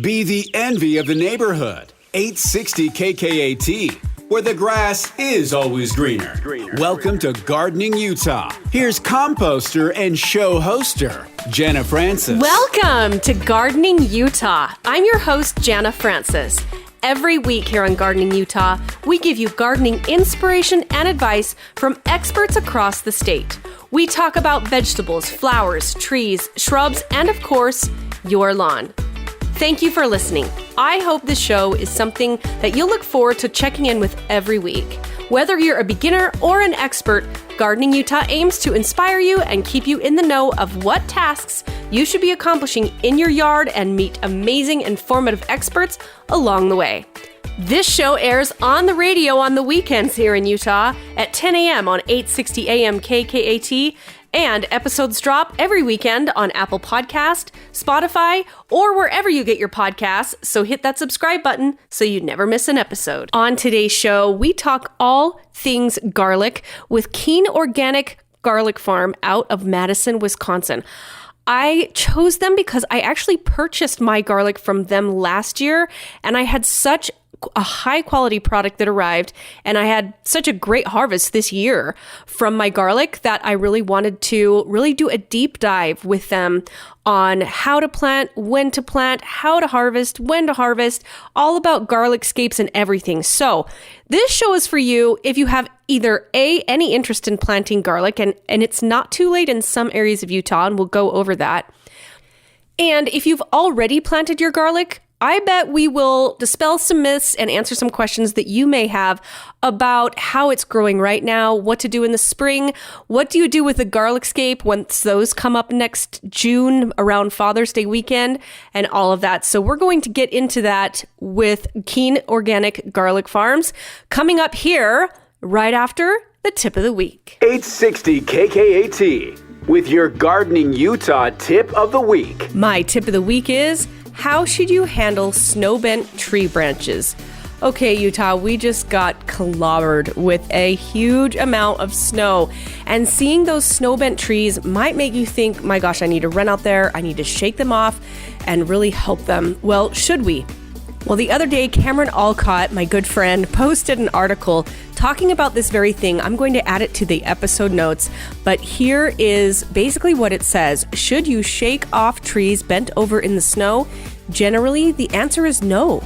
Be the envy of the neighborhood. 860 KKAT, where the grass is always greener. Welcome to Gardening Utah. Here's composter and show hoster, Jana Francis. Welcome to Gardening Utah. I'm your host, Jana Francis. Every week here on Gardening Utah, we give you gardening inspiration and advice from experts across the state. We talk about vegetables, flowers, trees, shrubs, and of course, your lawn. Thank you for listening. I hope this show is something that you'll look forward to checking in with every week. Whether you're a beginner or an expert, Gardening Utah aims to inspire you and keep you in the know of what tasks you should be accomplishing in your yard and meet amazing, informative experts along the way. This show airs on the radio on the weekends here in Utah at 10 a.m. on 860 AM KKAT, and episodes drop every weekend on Apple Podcast, Spotify, or wherever you get your podcasts, so hit that subscribe button so you never miss an episode. On today's show, we talk all things garlic with Keene Garlic Farm out of Madison, Wisconsin. I chose them because I actually purchased my garlic from them last year, and I had such a high quality product that arrived, and I had such a great harvest this year from my garlic that I really wanted to really do a deep dive with them on how to plant, when to plant, how to harvest, when to harvest, all about garlic scapes and everything. So this show is for you if you have either any interest in planting garlic, and it's not too late in some areas of Utah, and we'll go over that. And if you've already planted your garlic, I bet we will dispel some myths and answer some questions that you may have about how it's growing right now, what to do in the spring, what do you do with the garlic scape once those come up next June around Father's Day weekend, and all of that. So we're going to get into that with Keene Garlic Farms coming up here right after the tip of the week. 860 KKAT with your Gardening Utah tip of the week. My tip of the week is, how should you handle snow-bent tree branches? Okay, Utah, we just got clobbered with a huge amount of snow, and seeing those snow-bent trees might make you think, my gosh, I need to run out there, I need to shake them off and really help them. Well, should we? Well, the other day, Cameron Alcott, my good friend, posted an article talking about this very thing. I'm going to add it to the episode notes, but here is basically what it says. Should you shake off trees bent over in the snow? Generally, the answer is no.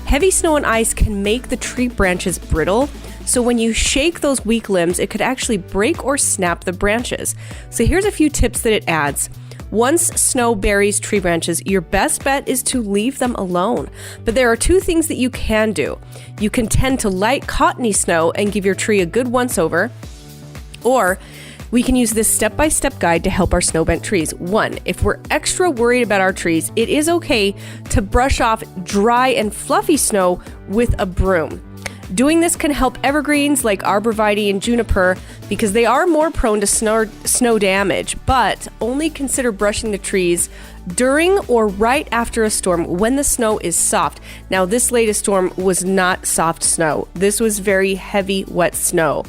Heavy snow and ice can make the tree branches brittle, so when you shake those weak limbs, it could actually break or snap the branches. So here's a few tips that it adds. Once snow buries tree branches, your best bet is to leave them alone. But there are two things that you can do. You can tend to light cottony snow and give your tree a good once-over, or we can use this step-by-step guide to help our snow-bent trees. 1, if we're extra worried about our trees, it is okay to brush off dry and fluffy snow with a broom. Doing this can help evergreens like arborvitae and juniper because they are more prone to snow damage, but only consider brushing the trees during or right after a storm when the snow is soft. Now, this latest storm was not soft snow. This was very heavy, wet snow.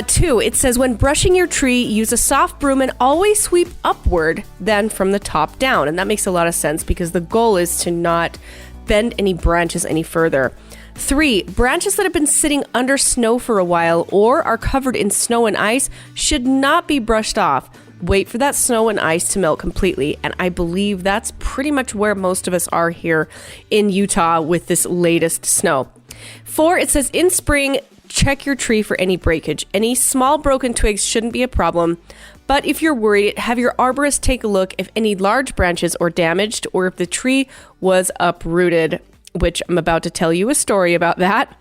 2, it says when brushing your tree, use a soft broom and always sweep upward then from the top down. And that makes a lot of sense because the goal is to not bend any branches any further. 3, branches that have been sitting under snow for a while or are covered in snow and ice should not be brushed off. Wait for that snow and ice to melt completely, and I believe that's pretty much where most of us are here in Utah with this latest snow. 4, it says in spring, check your tree for any breakage. Any small broken twigs shouldn't be a problem, but if you're worried, have your arborist take a look if any large branches are damaged or if the tree was uprooted, which I'm about to tell you a story about that.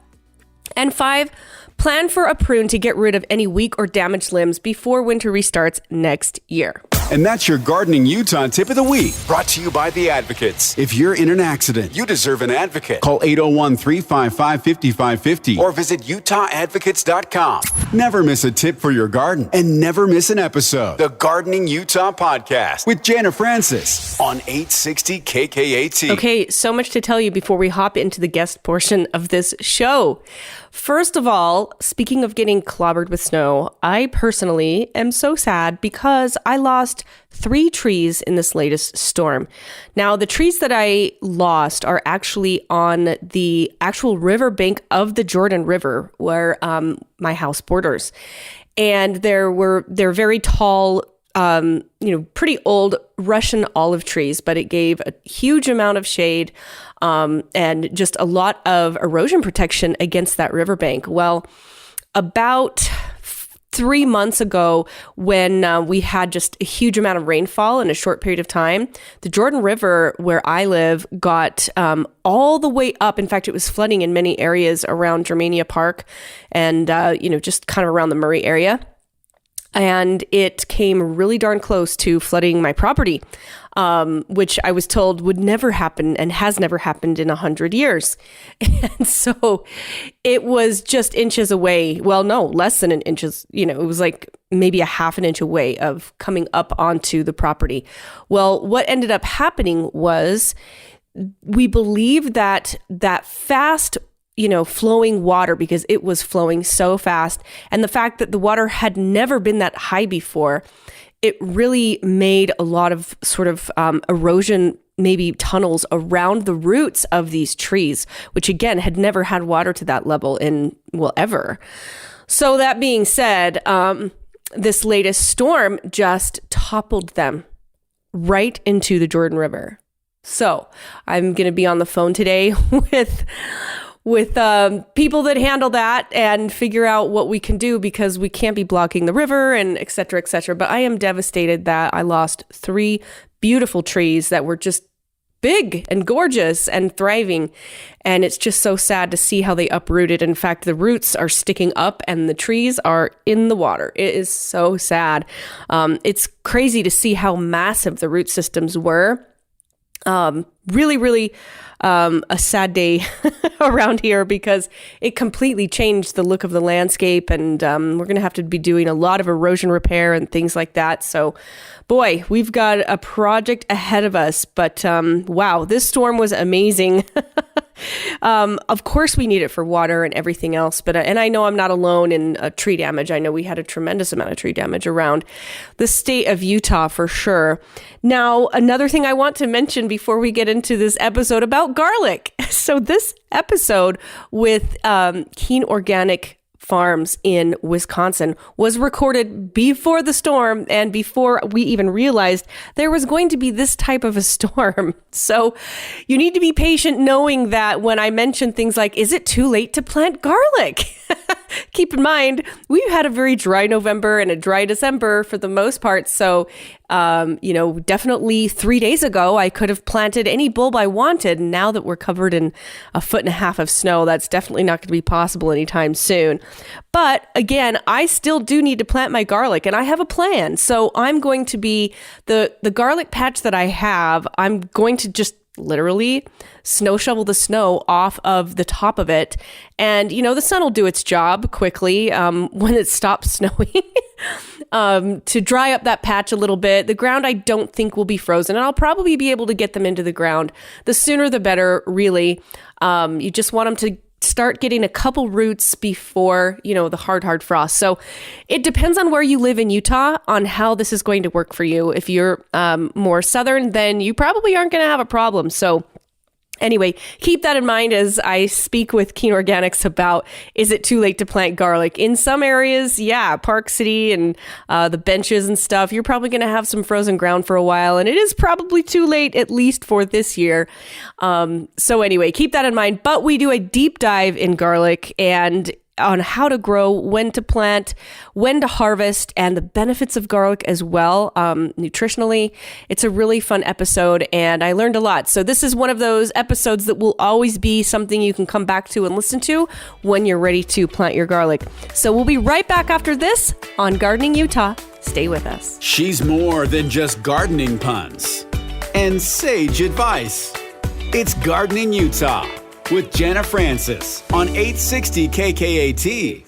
And 5, plan for a prune to get rid of any weak or damaged limbs before winter restarts next year. And that's your Gardening Utah tip of the week, brought to you by The Advocates. If you're in an accident, you deserve an advocate. Call 801-355-5550 or visit utahadvocates.com. Never miss a tip for your garden and never miss an episode. The Gardening Utah Podcast with Jana Francis on 860 KKAT. Okay, so much to tell you before we hop into the guest portion of this show. First of all, Well, speaking of getting clobbered with snow, I personally am so sad because I lost 3 trees in this latest storm. Now, the trees that I lost are actually on the actual riverbank of the Jordan River where my house borders. And they're very tall, pretty old Russian olive trees, but it gave a huge amount of shade and just a lot of erosion protection against that riverbank. Well, about 3 months ago, when we had just a huge amount of rainfall in a short period of time, the Jordan River, where I live, got all the way up. In fact, it was flooding in many areas around Germania Park and, just kind of around the Murray area. And it came really darn close to flooding my property, which I was told would never happen and has never happened in 100 years. And so it was just inches away. Well, no, less than an inch. It was like maybe a half an inch away of coming up onto the property. Well, what ended up happening was we believe that fast flowing water, because it was flowing so fast, and the fact that the water had never been that high before, it really made a lot of sort of erosion, maybe tunnels around the roots of these trees, which again had never had water to that level ever. So that being said, this latest storm just toppled them right into the Jordan River. So I'm going to be on the phone today with people that handle that and figure out what we can do, because we can't be blocking the river and et cetera, et cetera. But I am devastated that I lost 3 beautiful trees that were just big and gorgeous and thriving. And it's just so sad to see how they uprooted. In fact, the roots are sticking up and the trees are in the water. It is so sad. It's crazy to see how massive the root systems were. Really, really a sad day around here, because it completely changed the look of the landscape, and we're going to have to be doing a lot of erosion repair and things like that. So, boy, we've got a project ahead of us, but wow, this storm was amazing. Of course, we need it for water and everything else, but and I know I'm not alone in tree damage. I know we had a tremendous amount of tree damage around the state of Utah for sure. Now, another thing I want to mention before we get into this episode about garlic. So this episode with Keene Organic Farms in Wisconsin was recorded before the storm and before we even realized there was going to be this type of a storm. So you need to be patient, knowing that when I mention things like, is it too late to plant garlic? Keep in mind, we've had a very dry November and a dry December for the most part. So, definitely 3 days ago, I could have planted any bulb I wanted. Now that we're covered in 1.5 feet of snow, that's definitely not going to be possible anytime soon. But again, I still do need to plant my garlic, and I have a plan. So I'm going to be the garlic patch that I have, I'm going to just literally snow shovel the snow off of the top of it. And, the sun will do its job quickly when it stops snowing to dry up that patch a little bit. The ground I don't think will be frozen, and I'll probably be able to get them into the ground. The sooner the better, really. You just want them to start getting a couple roots before, the hard frost. So it depends on where you live in Utah on how this is going to work for you. If you're more southern, then you probably aren't going to have a problem. So anyway, keep that in mind as I speak with Keene Organics about, is it too late to plant garlic? In some areas, yeah, Park City and the benches and stuff, you're probably going to have some frozen ground for a while, and it is probably too late, at least for this year. So anyway, keep that in mind. But we do a deep dive in garlic and on how to grow, when to plant, when to harvest, and the benefits of garlic as well, nutritionally. It's a really fun episode, and I learned a lot. So this is one of those episodes that will always be something you can come back to and listen to when you're ready to plant your garlic. So we'll be right back after this on Gardening Utah. Stay with us. She's more than just gardening puns and sage advice. It's Gardening Utah with Jana Francis on 860 KKAT.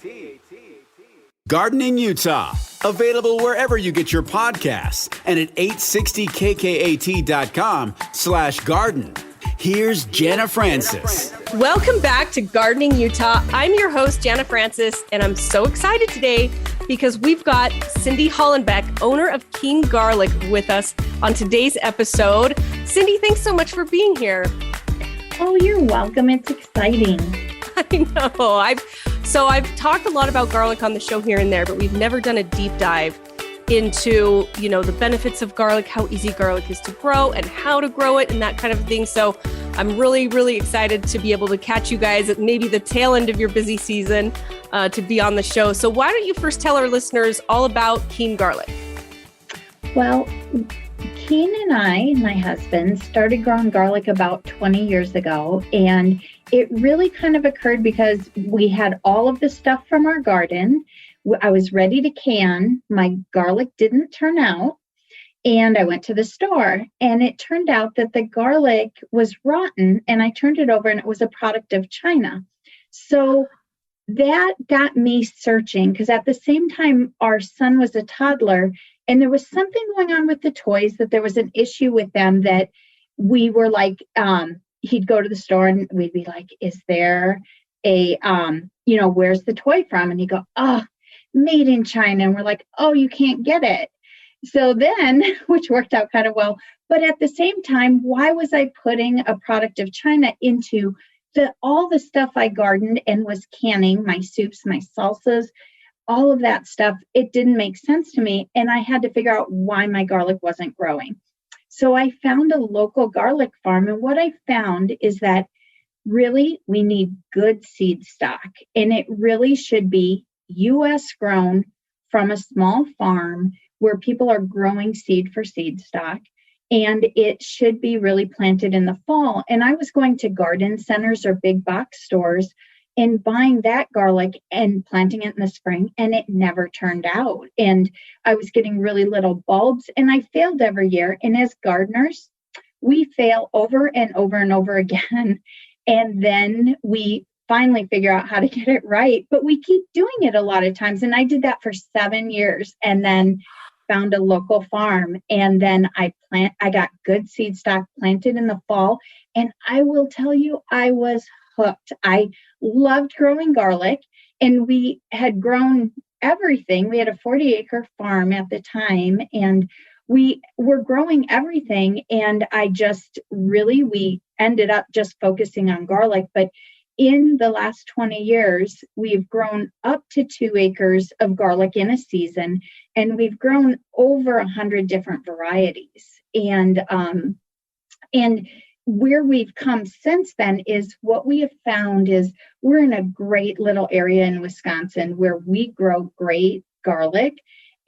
Gardening Utah, available wherever you get your podcasts and at 860kkat.com/garden. Here's Jana Francis. Welcome back to Gardening Utah. I'm your host, Jana Francis, and I'm so excited today because we've got Cindy Hollenbeck, owner of Keene Garlic, with us on today's episode. Cindy, thanks so much for being here. Oh, you're welcome. It's exciting. I know. I've talked a lot about garlic on the show here and there, but we've never done a deep dive into, the benefits of garlic, how easy garlic is to grow and how to grow it and that kind of thing. So I'm really, really excited to be able to catch you guys at maybe the tail end of your busy season to be on the show. So why don't you first tell our listeners all about Keene Garlic? Well, Keene and I, my husband, started growing garlic about 20 years ago. And it really kind of occurred because we had all of the stuff from our garden. I was ready to can. My garlic didn't turn out. And I went to the store and it turned out that the garlic was rotten, and I turned it over and it was a product of China. So that got me searching, because at the same time, our son was a toddler and there was something going on with the toys, that there was an issue with them, that we were like, he'd go to the store and we'd be like, is there a, where's the toy from? And he'd go, oh, made in China. And we're like, oh, you can't get it. So then, which worked out kind of well, but at the same time, why was I putting a product of China into all the stuff I gardened and was canning, my soups, my salsas, all of that stuff? It didn't make sense to me. And I had to figure out why my garlic wasn't growing. So I found a local garlic farm. And what I found is that really we need good seed stock. And it really should be U.S. grown from a small farm where people are growing seed for seed stock. And it should be really planted in the fall. And I was going to garden centers or big box stores and buying that garlic and planting it in the spring, and it never turned out. And I was getting really little bulbs, and I failed every year. And as gardeners, we fail over and over and over again. And then we finally figure out how to get it right, but we keep doing it a lot of times. And I did that for 7 years, and then found a local farm. And then I got good seed stock planted in the fall. And I will tell you, I was hooked. I loved growing garlic, and we had grown everything. We had a 40-acre farm at the time, and we were growing everything. And we ended up just focusing on garlic. But in the last 20 years, we've grown up to 2 acres of garlic in a season, and we've grown over 100 different varieties. And where we've come since then is what we have found is we're in a great little area in Wisconsin where we grow great garlic,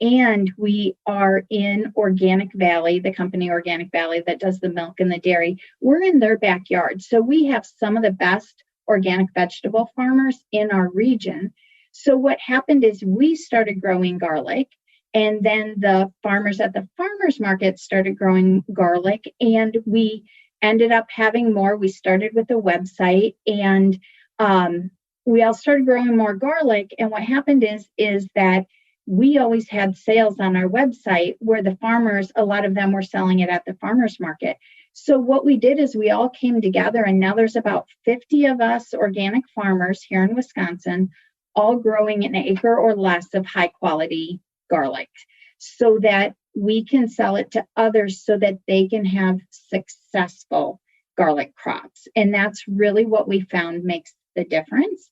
and we are in Organic Valley, the company Organic Valley that does the milk and the dairy. We're in their backyard. So we have some of the best organic vegetable farmers in our region. So what happened is we started growing garlic, and then the farmers at the farmers market started growing garlic, and we ended up having more. We started with a website, and we all started growing more garlic. And what happened is that we always had sales on our website where the farmers, a lot of them were selling it at the farmers market. So what we did is we all came together, and now there's about 50 of us organic farmers here in Wisconsin, all growing an acre or less of high quality garlic, so that we can sell it to others so that they can have successful garlic crops. And that's really what we found makes the difference.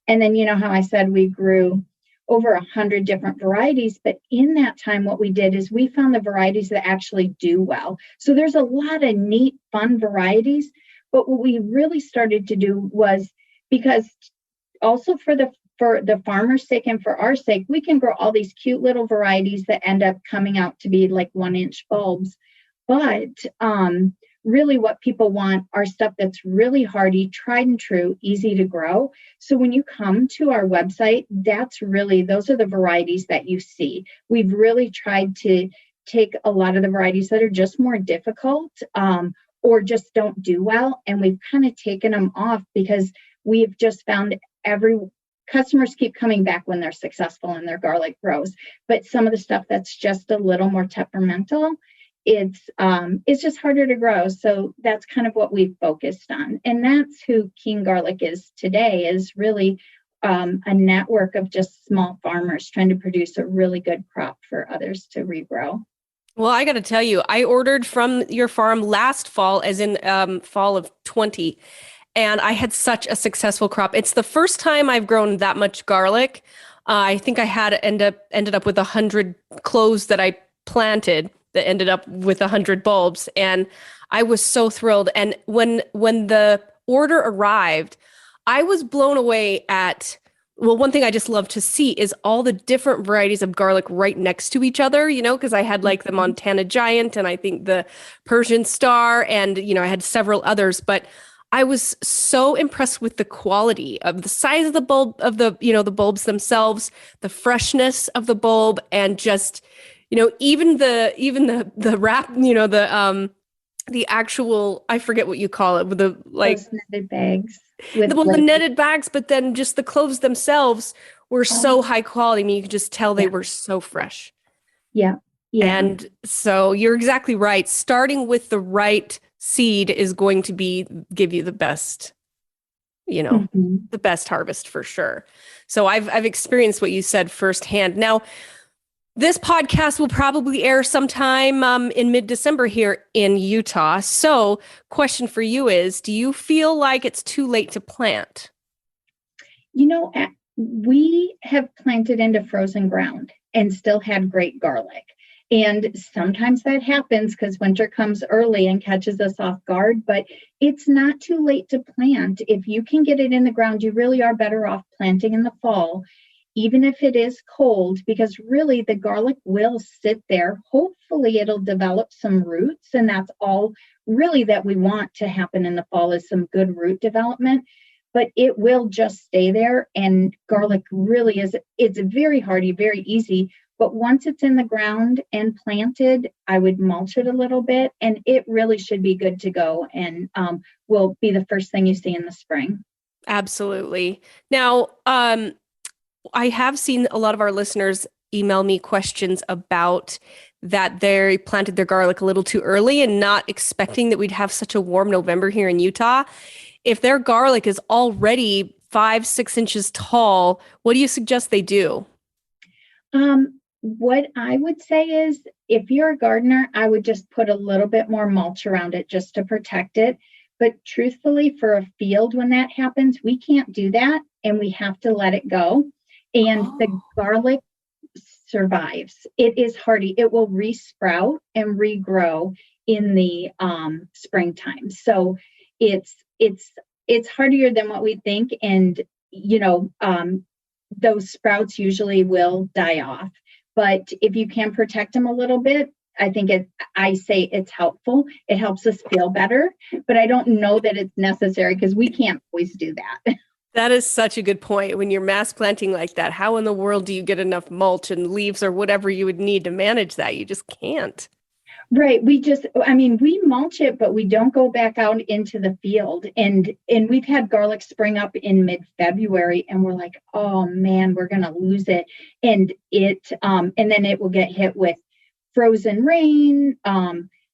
And then, how I said we grew over 100 different varieties, but in that time, what we did is we found the varieties that actually do well. So there's a lot of neat, fun varieties, but what we really started to do was, because also for the farmer's sake and for our sake, we can grow all these cute little varieties that end up coming out to be like 1-inch bulbs. But really what people want are stuff that's really hardy, tried and true, easy to grow. So when you come to our website, those are the varieties that you see. We've really tried to take a lot of the varieties that are just more difficult or just don't do well, and we've kind of taken them off, because we've just found customers keep coming back when they're successful in their garlic grows. But some of the stuff that's just a little more temperamental it's just harder to grow. So that's kind of what we've focused on. And that's who Keene Garlic is today, is really a network of just small farmers trying to produce a really good crop for others to regrow. Well, I got to tell you, I ordered from your farm last fall, as in fall of 20, and I had such a successful crop. It's the first time I've grown that much garlic. I think I had ended up with 100 cloves that I planted that ended up with 100 bulbs, and I was so thrilled. And when the order arrived, I was blown away at, well, one thing I just love to see is all the different varieties of garlic right next to each other, because I had like the Montana Giant and I think the Persian Star, and, I had several others, but I was so impressed with the quality of the size of the bulb, of the bulbs themselves, the freshness of the bulb, and just, even the wrap, the actual, I forget what you call it, with the like those netted bags. The netted bags, but then just the cloves themselves were so high quality. I mean, you could just tell they were so fresh. Yeah. Yeah. And so you're exactly right. Starting with the right seed is going to give you the best, the best harvest for sure. So I've experienced what you said firsthand. Now, this podcast will probably air sometime in mid-December here in Utah. So, question for you is, do you feel like it's too late to plant? We have planted into frozen ground and still had great garlic. And sometimes that happens because winter comes early and catches us off guard, but it's not too late to plant. If you can get it in the ground, you really are better off planting in the fall, even if it is cold, because really the garlic will sit there. Hopefully it'll develop some roots, and that's all really that we want to happen in the fall, is some good root development, but it will just stay there. And garlic really it's very hardy, very easy, but once it's in the ground and planted, I would mulch it a little bit and it really should be good to go, and will be the first thing you see in the spring. Absolutely. Now, I have seen a lot of our listeners email me questions about that they planted their garlic a little too early and not expecting that we'd have such a warm November here in Utah. If their garlic is already 5-6 inches tall, what do you suggest they do? What I would say is, if you're a gardener, I would just put a little bit more mulch around it just to protect it. But truthfully, for a field, when that happens, we can't do that and we have to let it go. And the garlic survives. It is hardy. It will resprout and regrow in the springtime. So it's hardier than what we think. And, those sprouts usually will die off. But if you can protect them a little bit, I say it's helpful. It helps us feel better, but I don't know that it's necessary because we can't always do that. That is such a good point. When you're mass planting like that, how in the world do you get enough mulch and leaves or whatever you would need to manage that? You just can't. Right. We mulch it, but we don't go back out into the field. And we've had garlic spring up in mid-February and we're like, oh man, we're going to lose it. And and then it will get hit with frozen rain,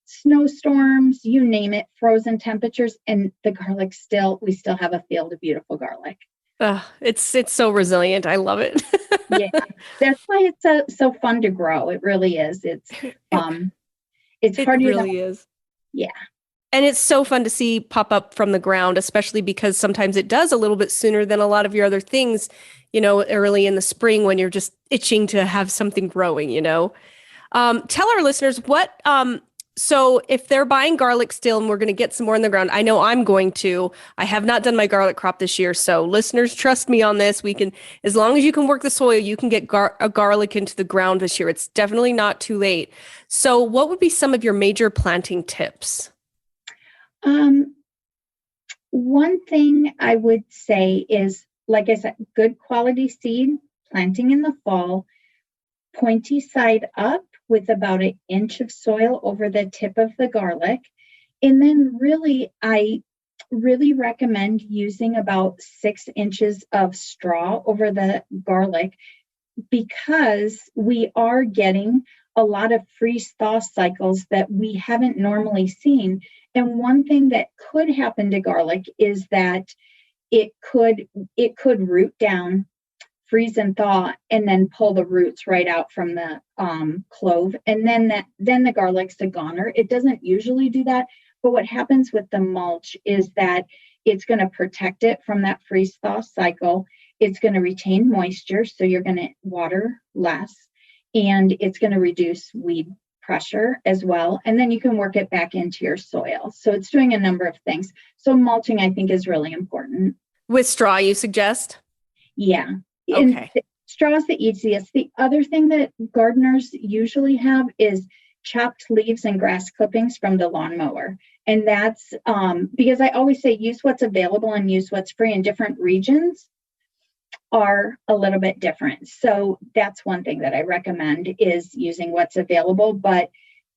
snowstorms, you name it, frozen temperatures, and the garlic we still have a field of beautiful garlic. It's so resilient. I love it. Yeah, that's why it's so fun to grow. It really is. It's hard. It really is. Yeah. And it's so fun to see pop up from the ground, especially because sometimes it does a little bit sooner than a lot of your other things, early in the spring when you're just itching to have something growing, Tell our listeners so if they're buying garlic still, and we're going to get some more in the ground, I know I'm going to. I have not done my garlic crop this year, so listeners, trust me on this. We can, as long as you can work the soil, you can get a garlic into the ground this year. It's definitely not too late. So what would be some of your major planting tips? One thing I would say is, like I said, good quality seed, planting in the fall, pointy side up, with about 1 inch of soil over the tip of the garlic. And then I really recommend using about 6 inches of straw over the garlic, because we are getting a lot of freeze thaw cycles that we haven't normally seen. And one thing that could happen to garlic is that it could root down, freeze and thaw, and then pull the roots right out from the clove. And then the garlic's a goner. It doesn't usually do that. But what happens with the mulch is that it's going to protect it from that freeze thaw cycle. It's going to retain moisture, so you're going to water less, and it's going to reduce weed pressure as well. And then you can work it back into your soil. So it's doing a number of things. So mulching, I think, is really important. With straw, you suggest? Yeah. Okay. And straw is the easiest. The other thing that gardeners usually have is chopped leaves and grass clippings from the lawnmower. And that's because I always say use what's available and use what's free. In different regions are a little bit different. So that's one thing that I recommend is using what's available, but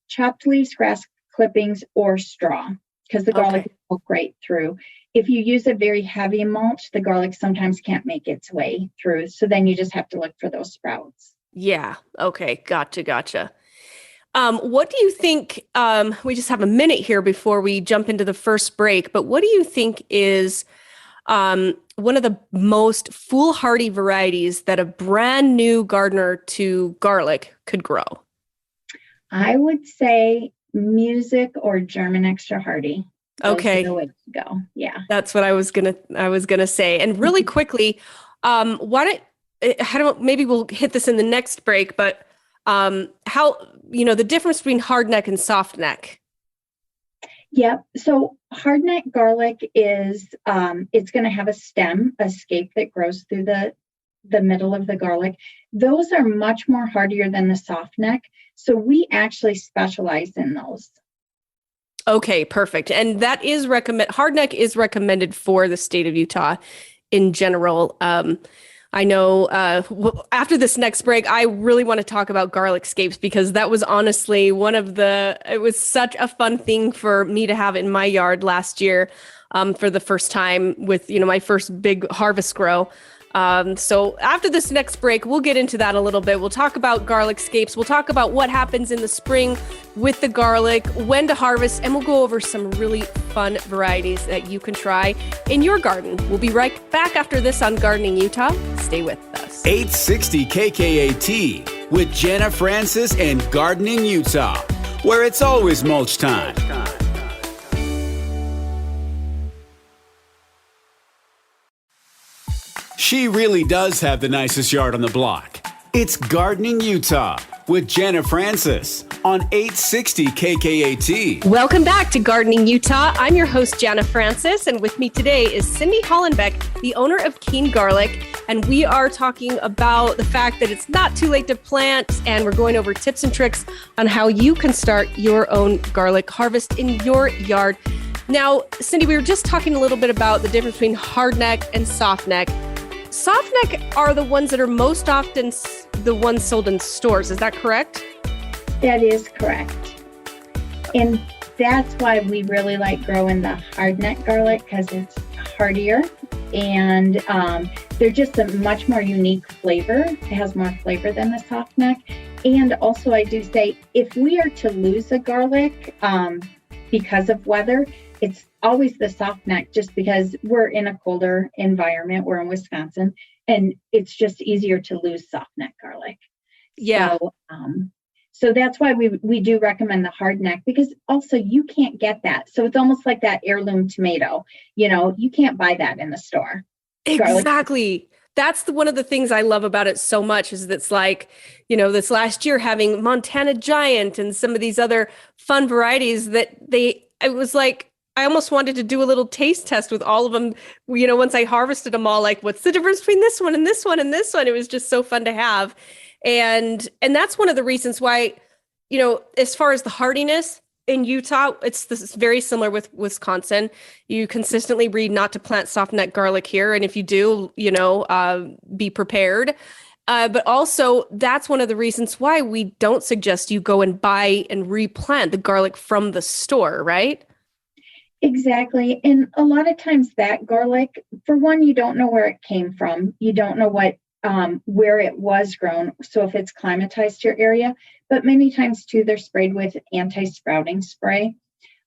chopped leaves, grass clippings, or straw, because the garlic will poke right through. If you use a very heavy mulch, the garlic sometimes can't make its way through. So then you just have to look for those sprouts. Yeah. Okay. Gotcha. What do you think, we just have a minute here before we jump into the first break, but what do you think is one of the most foolhardy varieties that a brand new gardener to garlic could grow? I would say music or German extra hardy. Okay. Those are the ways to go. Yeah. That's what I was gonna say. And really quickly, maybe we'll hit this in the next break, but how, the difference between hardneck and softneck. Yep. So hardneck garlic is, it's going to have a stem, a scape that grows through the middle of the garlic. Those are much more hardier than the softneck. So we actually specialize in those. Okay, perfect. And that is hardneck is recommended for the state of Utah in general. I know after this next break, I really want to talk about garlic scapes because that was honestly it was such a fun thing for me to have in my yard last year for the first time with, my first big harvest grow. So after this next break, we'll get into that a little bit. We'll talk about garlic scapes. We'll talk about what happens in the spring with the garlic, when to harvest, and we'll go over some really fun varieties that you can try in your garden. We'll be right back after this on Gardening Utah. Stay with us. 860 KKAT with Jana Francis and Gardening Utah, where it's always mulch time. She really does have the nicest yard on the block. It's Gardening Utah with Jana Francis on 860 KKAT. Welcome back to Gardening Utah. I'm your host, Jana Francis, and with me today is Cindy Hollenbeck, the owner of Keene Garlic, and we are talking about the fact that it's not too late to plant, and we're going over tips and tricks on how you can start your own garlic harvest in your yard. Now, Cindy, we were just talking a little bit about the difference between hardneck and softneck. Softneck are the ones that are most often the ones sold in stores. Is that correct? That is correct. And that's why we really like growing the hardneck garlic, because it's hardier and they're just a much more unique flavor. It has more flavor than the softneck. And also I do say, if we are to lose a garlic because of weather, it's always the softneck, just because we're in a colder environment. We're in Wisconsin, and it's just easier to lose softneck garlic. Yeah. So that's why we do recommend the hardneck, because also you can't get that. So it's almost like that heirloom tomato. You can't buy that in the store. Exactly. Garlic. That's one of the things I love about it so much is that it's like, this last year having Montana Giant and some of these other fun varieties it was like, I almost wanted to do a little taste test with all of them, once I harvested them all, like, what's the difference between this one and this one and this one? It was just so fun to have. And that's one of the reasons why, as far as the hardiness in Utah, this is very similar with Wisconsin. You consistently read not to plant softneck garlic here. And if you do, be prepared. But also that's one of the reasons why we don't suggest you go and buy and replant the garlic from the store, right? Exactly. And a lot of times that garlic, for one, you don't know where it came from. You don't know what where it was grown. So if it's climatized to your area, but many times too, they're sprayed with anti-sprouting spray.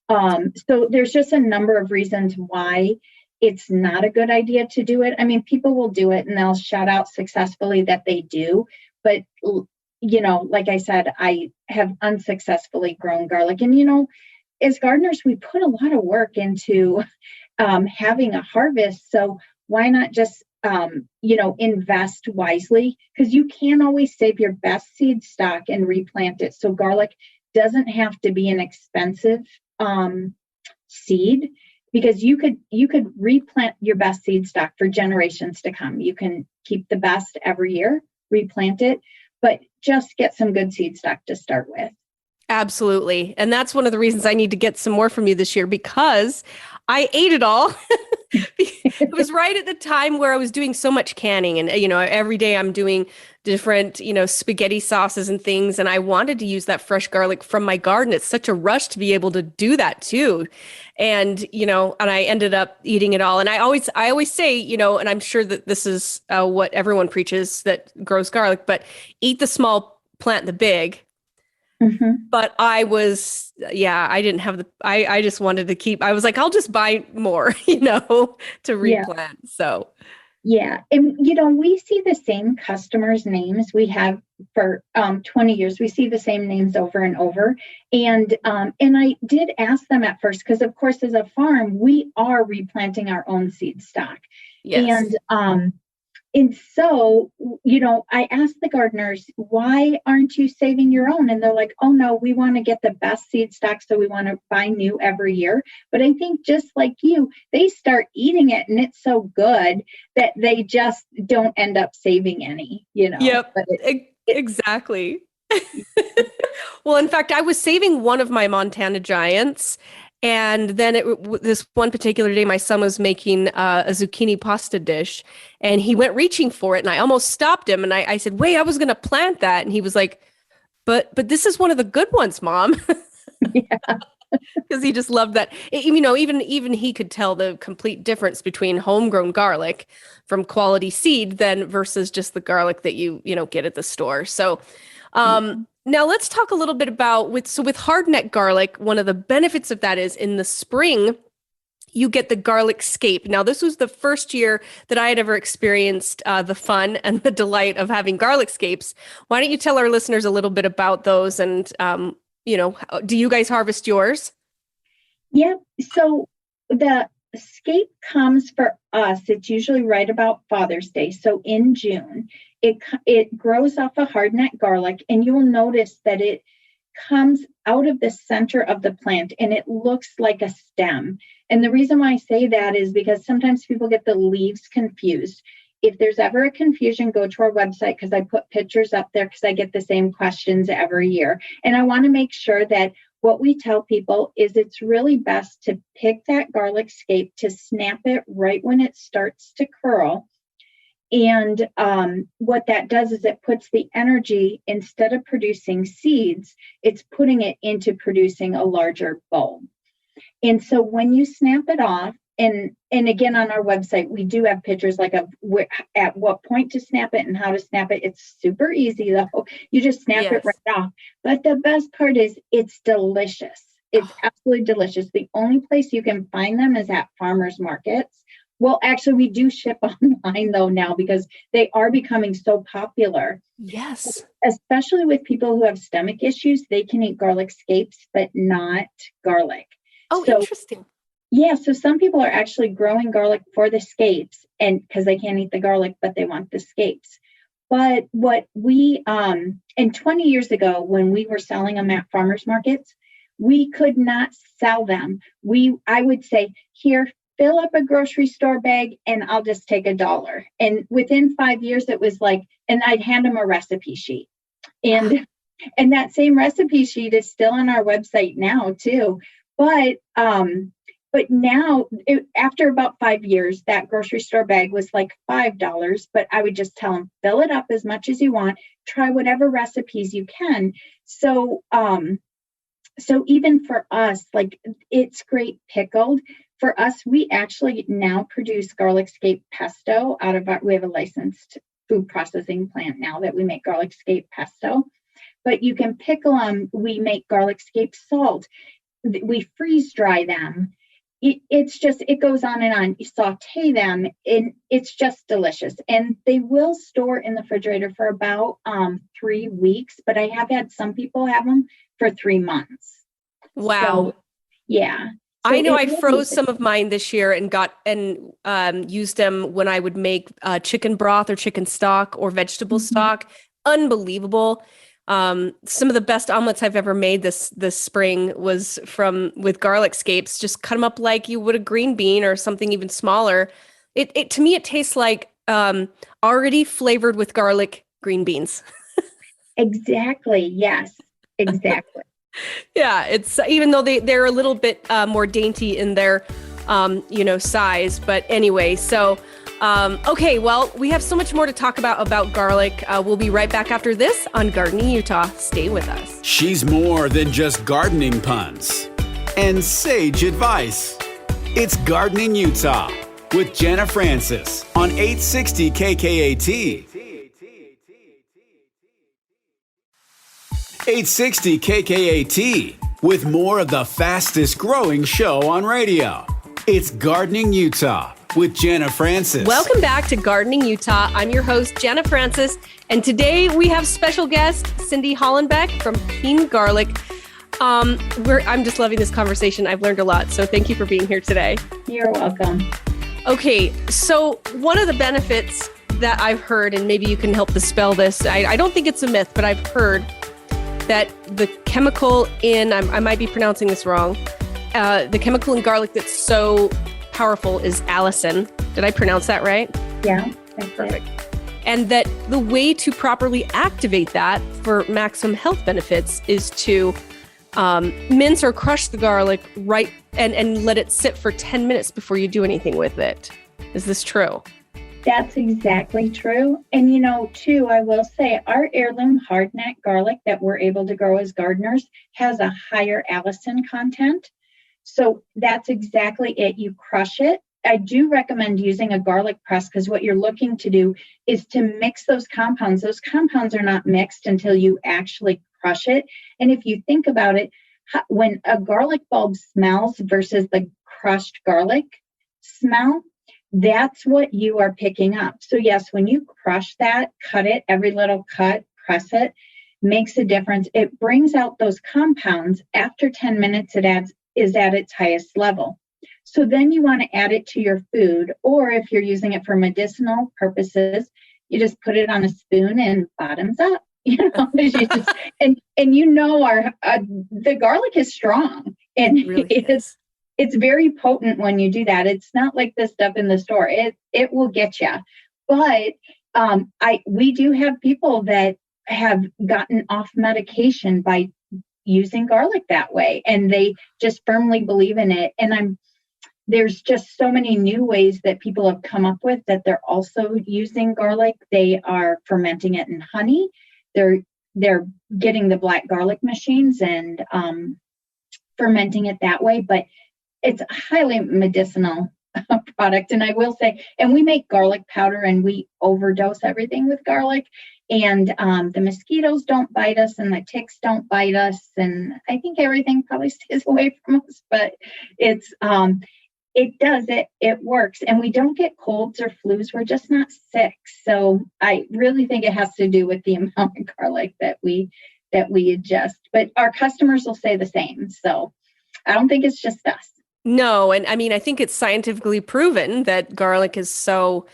So there's just a number of reasons why it's not a good idea to do it. I mean, people will do it and they'll shout out successfully that they do, but like I said, I have unsuccessfully grown garlic. And, as gardeners, we put a lot of work into having a harvest. So why not just, invest wisely? Because you can always save your best seed stock and replant it. So garlic doesn't have to be an expensive seed, because you could replant your best seed stock for generations to come. You can keep the best every year, replant it, but just get some good seed stock to start with. Absolutely. And that's one of the reasons I need to get some more from you this year, because I ate it all. It was right at the time where I was doing so much canning, and, every day I'm doing different, spaghetti sauces and things. And I wanted to use that fresh garlic from my garden. It's such a rush to be able to do that too. And, and I ended up eating it all. And I always say, and I'm sure that this is what everyone preaches that grows garlic, but eat the small, plant the big. Mm-hmm. But I didn't have I just wanted to keep, I was like, I'll just buy more, to replant. Yeah. So. Yeah. And, we see the same customers' names we have for 20 years. We see the same names over and over. And I did ask them at first, because of course, as a farm, we are replanting our own seed stock. Yes. And so, I asked the gardeners, why aren't you saving your own? And they're like, oh, no, we want to get the best seed stock, so we want to buy new every year. But I think just like you, they start eating it and it's so good that they just don't end up saving any, Yep, but exactly. Well, in fact, I was saving one of my Montana Giants. And then this one particular day, my son was making a zucchini pasta dish, and he went reaching for it, and I almost stopped him. And I said, wait, I was going to plant that. And he was like, but this is one of the good ones, Mom. Yeah. Because he just loved that. Even he could tell the complete difference between homegrown garlic from quality seed versus just the garlic that you get at the store. So, now let's talk a little bit about with hardneck garlic. One of the benefits of that is in the spring, you get the garlic scape. Now, this was the first year that I had ever experienced the fun and the delight of having garlic scapes. Why don't you tell our listeners a little bit about those? And, do you guys harvest yours? Yeah. So the scape comes for us. It's usually right about Father's Day. So in June. It grows off a hardneck garlic, and you'll notice that it comes out of the center of the plant and it looks like a stem. And the reason why I say that is because sometimes people get the leaves confused. If there's ever a confusion, go to our website, because I put pictures up there because I get the same questions every year. And I want to make sure that what we tell people is it's really best to pick that garlic scape, to snap it right when it starts to curl. And what that does is it puts the energy, instead of producing seeds, it's putting it into producing a larger bulb. And so when you snap it off, and again, on our website, we do have pictures like at what point to snap it and how to snap it. It's super easy, though. You just snap it right off. But the best part is it's delicious. It's absolutely delicious. The only place you can find them is at farmers markets. Well, actually, we do ship online, though, now, because they are becoming so popular. Yes. Especially with people who have stomach issues, they can eat garlic scapes, but not garlic. Oh, so, interesting. Yeah. So some people are actually growing garlic for the scapes, and because they can't eat the garlic, but they want the scapes. But what we, and 20 years ago, when we were selling them at farmers markets, we could not sell them. I would say, here, fill up a grocery store bag and I'll just take $1. And within 5 years, it was like, and I'd hand them a recipe sheet. And that same recipe sheet is still on our website now too. But now, after about 5 years, that grocery store bag was like $5. But I would just tell them, fill it up as much as you want, try whatever recipes you can. So even for us, like, it's great pickled. For us, we actually now produce garlic scape pesto we have a licensed food processing plant now that we make garlic scape pesto. But you can pickle them. We make garlic scape salt. We freeze dry them. It goes on and on. You saute them, and it's just delicious. And they will store in the refrigerator for about 3 weeks, but I have had some people have them for 3 months. Wow. So, yeah. So I know I froze some of mine this year and used them when I would make chicken broth or chicken stock or vegetable stock. Unbelievable. Some of the best omelets I've ever made this spring was with garlic scapes. Just cut them up like you would a green bean or something even smaller. It to me, it tastes like already flavored with garlic green beans. Exactly. Yes, exactly. Yeah, it's even though they're a little bit more dainty in their size. But anyway, so okay, well, we have so much more to talk about garlic. We'll be right back after this on Gardening Utah. Stay with us. She's more than just gardening puns and sage advice. It's Gardening Utah with Jana Francis on 860 KKAT. 860 KKAT with more of the fastest growing show on radio. It's Gardening Utah with Jana Francis. Welcome back to Gardening Utah. I'm your host, Jana Francis, and today we have special guest Cindy Hollenbeck from Keene Garlic. I'm just loving this conversation. I've learned a lot, so thank you for being here today. You're welcome. Okay, so one of the benefits that I've heard, and maybe you can help dispel this, I don't think it's a myth, but I've heard that the chemical I might be pronouncing this wrong, the chemical in garlic that's so powerful is allicin. Did I pronounce that right? Yeah, that's perfect. And that the way to properly activate that for maximum health benefits is to mince or crush the garlic right and let it sit for 10 minutes before you do anything with it. Is this true? That's exactly true. And, too, I will say our heirloom hardneck garlic that we're able to grow as gardeners has a higher allicin content. So that's exactly it. You crush it. I do recommend using a garlic press because what you're looking to do is to mix those compounds. Those compounds are not mixed until you actually crush it. And if you think about it, when a garlic bulb smells versus the crushed garlic smell, that's what you are picking up. So yes, when you crush that, cut it, every little cut, press it, makes a difference. It brings out those compounds. After 10 minutes, it is at its highest level. So then you want to add it to your food, or if you're using it for medicinal purposes, you just put it on a spoon and bottoms up. And the garlic is strong, and it really is. It's very potent when you do that. It's not like the stuff in the store. It will get you. But we do have people that have gotten off medication by using garlic that way, and they just firmly believe in it. And there's just so many new ways that people have come up with that they're also using garlic. They are fermenting it in honey. They're getting the black garlic machines and fermenting it that way. But it's a highly medicinal product. And I will say, and we make garlic powder and we overdose everything with garlic. And the mosquitoes don't bite us and the ticks don't bite us. And I think everything probably stays away from us, but it works. And we don't get colds or flus. We're just not sick. So I really think it has to do with the amount of garlic that we adjust. But our customers will say the same. So I don't think it's just us. No, and I mean, I think it's scientifically proven that garlic is so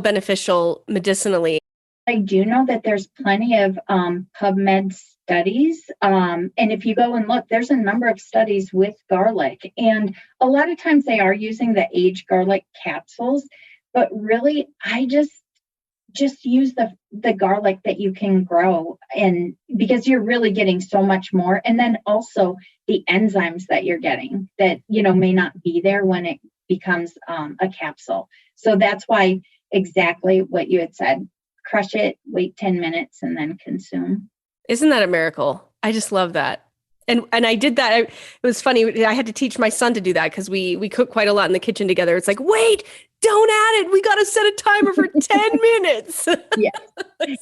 beneficial medicinally. I do know that there's plenty of PubMed studies. And if you go and look, there's a number of studies with garlic. And a lot of times they are using the aged garlic capsules. But really, I just use the garlic that you can grow, and because you're really getting so much more. And then also the enzymes that you're getting that, may not be there when it becomes a capsule. So that's why exactly what you had said, crush it, wait 10 minutes, and then consume. Isn't that a miracle? I just love that. And I did that. It was funny. I had to teach my son to do that because we cook quite a lot in the kitchen together. It's like, wait don't add it. We got to set a timer for 10 minutes. Yeah.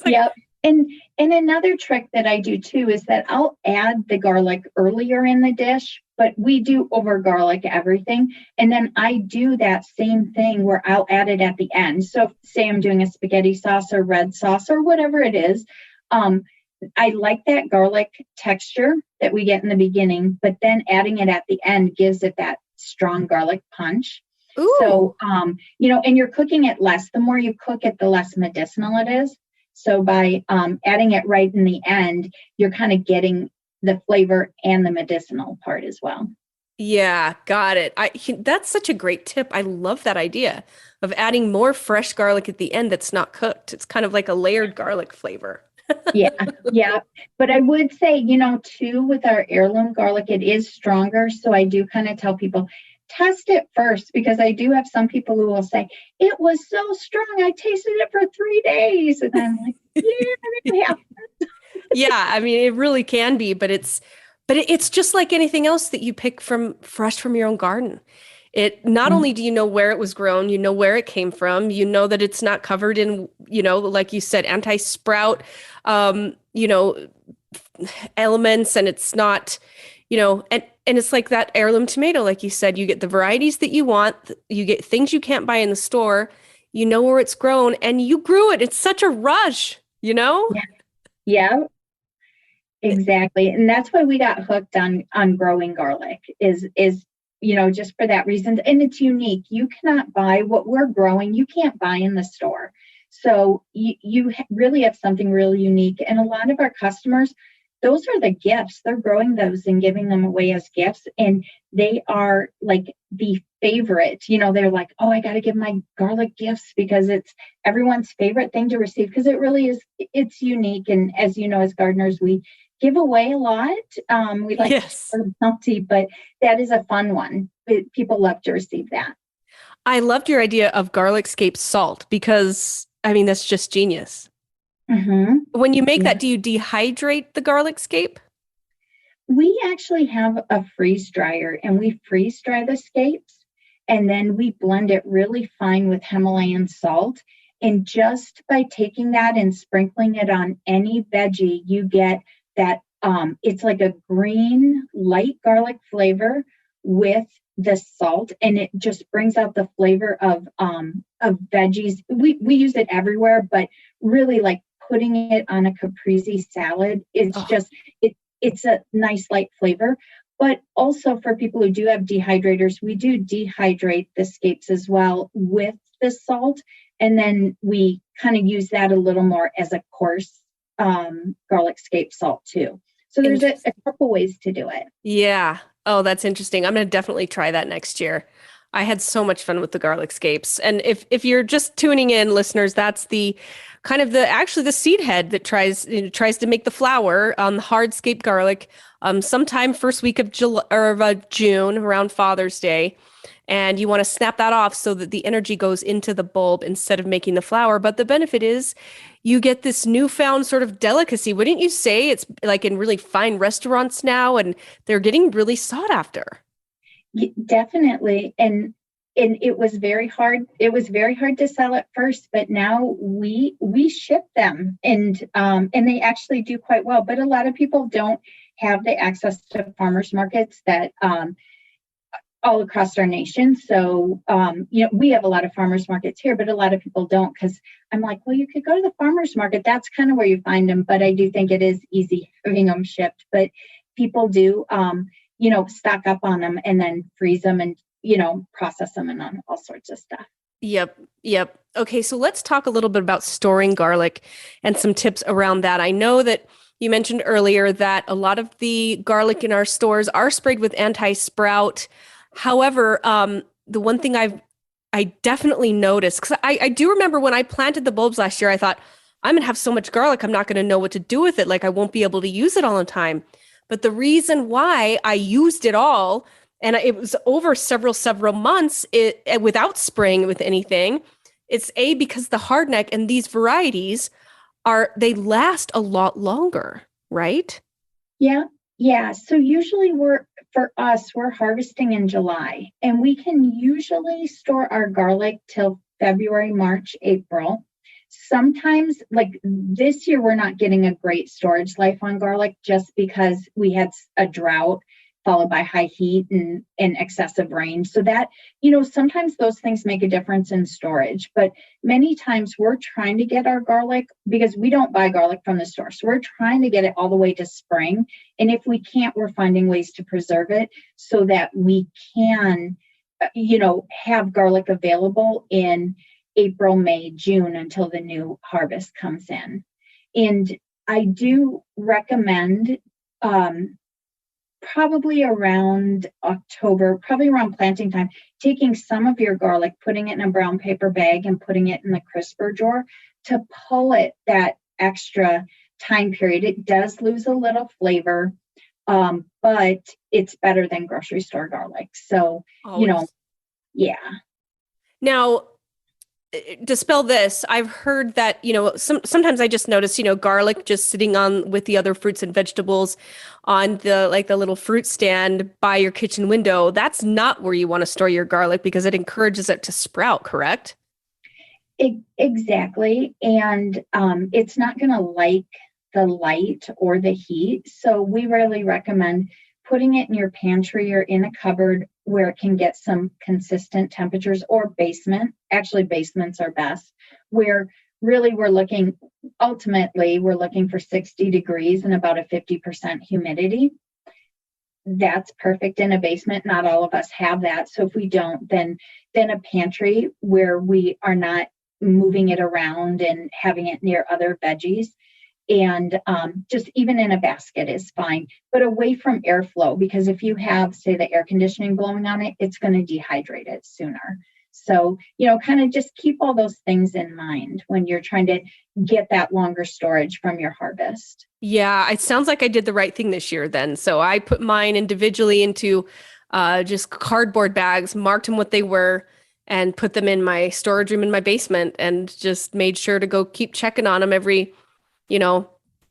Yep. And another trick that I do too is that I'll add the garlic earlier in the dish, but we do over garlic everything. And then I do that same thing where I'll add it at the end. So say I'm doing a spaghetti sauce or red sauce or whatever it is. I like that garlic texture that we get in the beginning, but then adding it at the end gives it that strong garlic punch. Ooh. So, and you're cooking it less. The more you cook it, the less medicinal it is. So by adding it right in the end, you're kind of getting the flavor and the medicinal part as well. Yeah, got it. That's such a great tip. I love that idea of adding more fresh garlic at the end that's not cooked. It's kind of like a layered garlic flavor. Yeah. But I would say, too, with our heirloom garlic, it is stronger. So I do kind of tell people, test it first, because I do have some people who will say, it was so strong, I tasted it for 3 days. And I'm like, yeah. Yeah, I mean, it really can be, but it's just like anything else that you pick fresh from your own garden. It not only do you know where it was grown, you know where it came from, you know that it's not covered in, like you said, anti-sprout, elements, and it's not, and it's like that heirloom tomato, like you said, you get the varieties that you want, you get things you can't buy in the store, you know where it's grown, and you grew it. It's such a rush, Yeah, exactly. And that's why we got hooked on growing garlic is just for that reason. And it's unique. You cannot buy what we're growing. You can't buy in the store. So you really have something really unique. And a lot of our customers, those are the gifts. They're growing those and giving them away as gifts. And they are like the favorite, they're like, oh, I got to give my garlic gifts because it's everyone's favorite thing to receive, because it really is, it's unique. And as you know, as gardeners, we give away a lot. We like bounty, but that is a fun one. People love to receive that. I loved your idea of garlic scape salt because, that's just genius. Mm-hmm. When you make that, do you dehydrate the garlic scape? We actually have a freeze dryer, and we freeze dry the scapes, and then we blend it really fine with Himalayan salt. And just by taking that and sprinkling it on any veggie, you get that it's like a green light garlic flavor with the salt, and it just brings out the flavor of veggies. We use it everywhere, but really like putting it on a caprese salad, it's a nice light flavor. But also for people who do have dehydrators, we do dehydrate the scapes as well with the salt, and then we kind of use that a little more as a coarse garlic scape salt too. So there's a couple ways to do it. Yeah. Oh, that's interesting. I'm going to definitely try that next year. I had so much fun with the garlic scapes. And if you're just tuning in, listeners, that's the kind of the seed head that tries to make the flour on the hard scape garlic sometime first week of June around Father's Day. And you want to snap that off so that the energy goes into the bulb instead of making the flour. But the benefit is you get this newfound sort of delicacy. Wouldn't you say it's like in really fine restaurants now, and they're getting really sought after? Definitely. And it was very hard. It was very hard to sell at first, but now we ship them, and they actually do quite well. But a lot of people don't have the access to farmers markets that all across our nation. So, we have a lot of farmers markets here, but a lot of people don't, because I'm like, well, you could go to the farmers market. That's kind of where you find them. But I do think it is easy having them shipped. But people do, stock up on them and then freeze them and, process them and on all sorts of stuff. Yep. Okay, so let's talk a little bit about storing garlic and some tips around that. I know that you mentioned earlier that a lot of the garlic in our stores are sprayed with anti-sprout. However, the one thing I definitely noticed, because I do remember when I planted the bulbs last year, I thought, I'm going to have so much garlic, I'm not going to know what to do with it. Like, I won't be able to use it all the time. But the reason why I used it all, and it was over several months without spraying with anything, it's because the hardneck and these varieties they last a lot longer, right? Yeah. So usually for us, we're harvesting in July, and we can usually store our garlic till February, March, April. Sometimes, like this year, we're not getting a great storage life on garlic just because we had a drought followed by high heat and excessive rain. So that, sometimes those things make a difference in storage. But many times we're trying to get our garlic, because we don't buy garlic from the store. So we're trying to get it all the way to spring. And if we can't, we're finding ways to preserve it so that we can, have garlic available in April, May, June until the new harvest comes in. And I do recommend probably around October, probably around planting time, taking some of your garlic, putting it in a brown paper bag and putting it in the crisper drawer to pull it that extra time period. It does lose a little flavor, but it's better than grocery store garlic. So, yeah. Now, dispel this. I've heard that, sometimes I just notice, garlic just sitting on with the other fruits and vegetables on the little fruit stand by your kitchen window. That's not where you want to store your garlic because it encourages it to sprout, correct? Exactly. And it's not going to like the light or the heat. So we really recommend putting it in your pantry or in a cupboard where it can get some consistent temperatures, or basement. Actually, basements are best, where really we're looking for 60 degrees and about a 50% humidity. That's perfect in a basement. Not all of us have that. So if we don't, then a pantry where we are not moving it around and having it near other veggies. And just even in a basket is fine, but away from airflow, because if you have, say, the air conditioning blowing on it, it's going to dehydrate it sooner. So, kind of just keep all those things in mind when you're trying to get that longer storage from your harvest. Yeah, it sounds like I did the right thing this year then. So I put mine individually into just cardboard bags, marked them what they were, and put them in my storage room in my basement, and just made sure to go keep checking on them every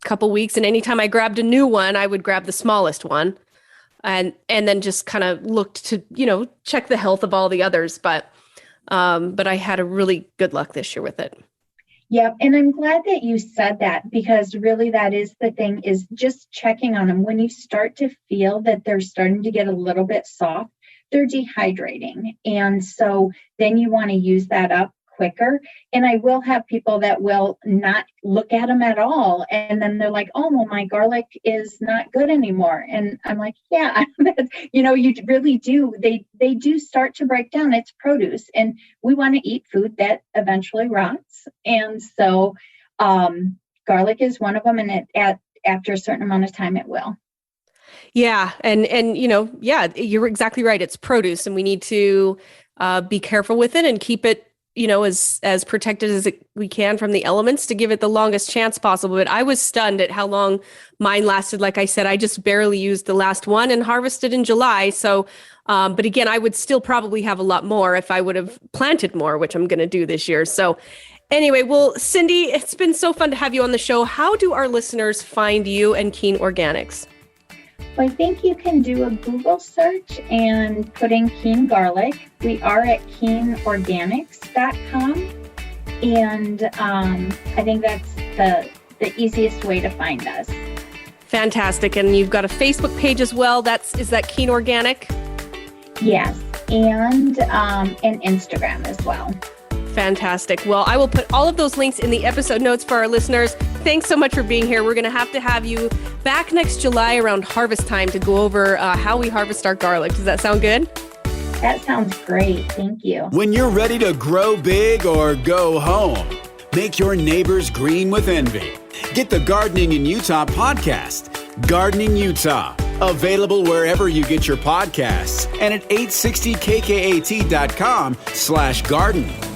couple weeks. And anytime I grabbed a new one, I would grab the smallest one and then just kind of looked to, check the health of all the others. But I had a really good luck this year with it. Yeah. And I'm glad that you said that, because really that is the thing, is just checking on them. When you start to feel that they're starting to get a little bit soft, they're dehydrating. And so then you want to use that up quicker. And I will have people that will not look at them at all. And then they're like, oh, well, my garlic is not good anymore. And I'm like, yeah, you really do. They do start to break down. It's produce. And we want to eat food that eventually rots. And so garlic is one of them. And after a certain amount of time, it will. Yeah. And you're exactly right. It's produce, and we need to be careful with it and keep it as protected as we can from the elements to give it the longest chance possible. But I was stunned at how long mine lasted. Like I said, I just barely used the last one and harvested in July. So, but again, I would still probably have a lot more if I would have planted more, which I'm going to do this year. So anyway, well, Cindy, it's been so fun to have you on the show. How do our listeners find you and Keene Organics? Well, I think you can do a Google search and put in Keene Garlic. We are at KeeneOrganics.com. And I think that's the easiest way to find us. Fantastic. And you've got a Facebook page as well. Is that Keene Organic? Yes. And Instagram as well. Fantastic. Well, I will put all of those links in the episode notes for our listeners. Thanks so much for being here. We're going to have you back next July around harvest time to go over how we harvest our garlic. Does that sound good? That sounds great. Thank you. When you're ready to grow big or go home, make your neighbors green with envy. Get the Gardening in Utah podcast, Gardening Utah, available wherever you get your podcasts and at 860kkat.com/garden.